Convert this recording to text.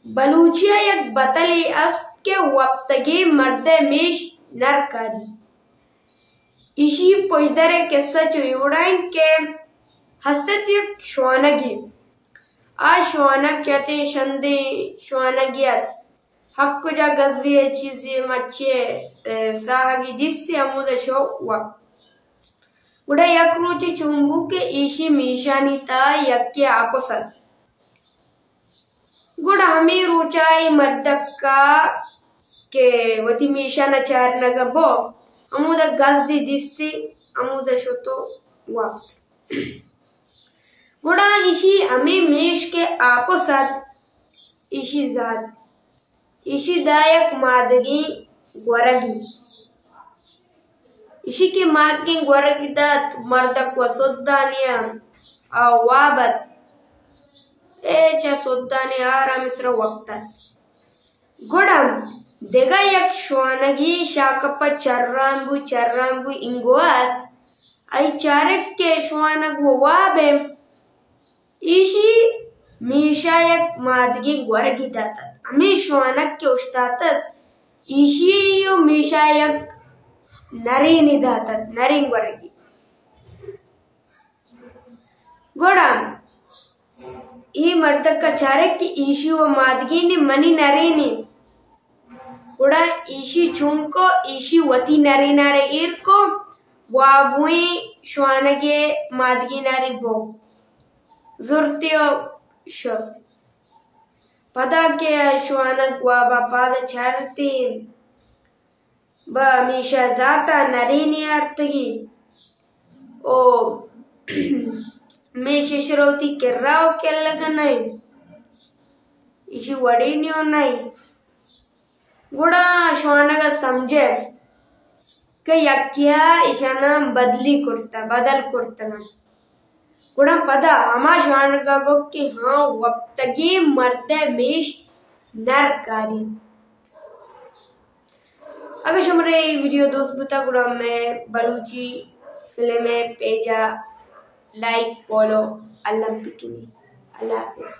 बलूचिया यक बतली अस्त के वक्तगी मर्दे मीश नरकारी इशी पोजदरे किस्सा चुयुड़ाइन के हस्तती श्वानगी आ श्वानक कहते शंदे श्वानगियत हक्ku ja gazziye chizi macce sahagi diste amuda show wa uda yakruchi chumbu ke ishi mishani ta yakke aposat guda hami ruchai mardakka ke wati mishana charna gabo amuda gazzi diste amuda shoto wa guda ishi hami mish ke aposat ishi zat Ishi दायक मादगी ग्वरगी इशी के मादगी ग्वरगी दात मर्दक व सोद्दानिया आवाबत चा सोद्दानी आराम इसरा वक्ता गुडम देगा यक श्वानगी शाकप चर्रांबु इंगुआत आई चारक के श्वानग वाबे इशी मीशायक मादगी ग्वरगी दाता हमें श्वानक के उस्तातत इशियो मीशायक नरीनि दातत नरिंग वरगी गोड़म ई मर्दक का चारक की इशियो मादगी ने मनी नरीनि गोड़ा इशी चुंको इशी वती नरी नारे ईर को वाबुई श्वानगे मादगी नारी बो जुर्तियो शब पदा के श्वानक वाबा पाद चारती बा मीशा जाता नरीनी अर्थगी ओ मैं शिशरोती किर्राव के लगनाई इसी वड़ी नियो नहीं गुड़ा श्वानक समझे कि यक्या इशाना बदल करता ना गुड़ा पदा हमा श्वानका को कि हाँ वक्तगी मर्दे मीश नरकारी अगर हमारे वीडियो दोस्त बुता गुड़ा में बलूची फिल्में पेजा लाइक फॉलो अल्लाह हाफिज़।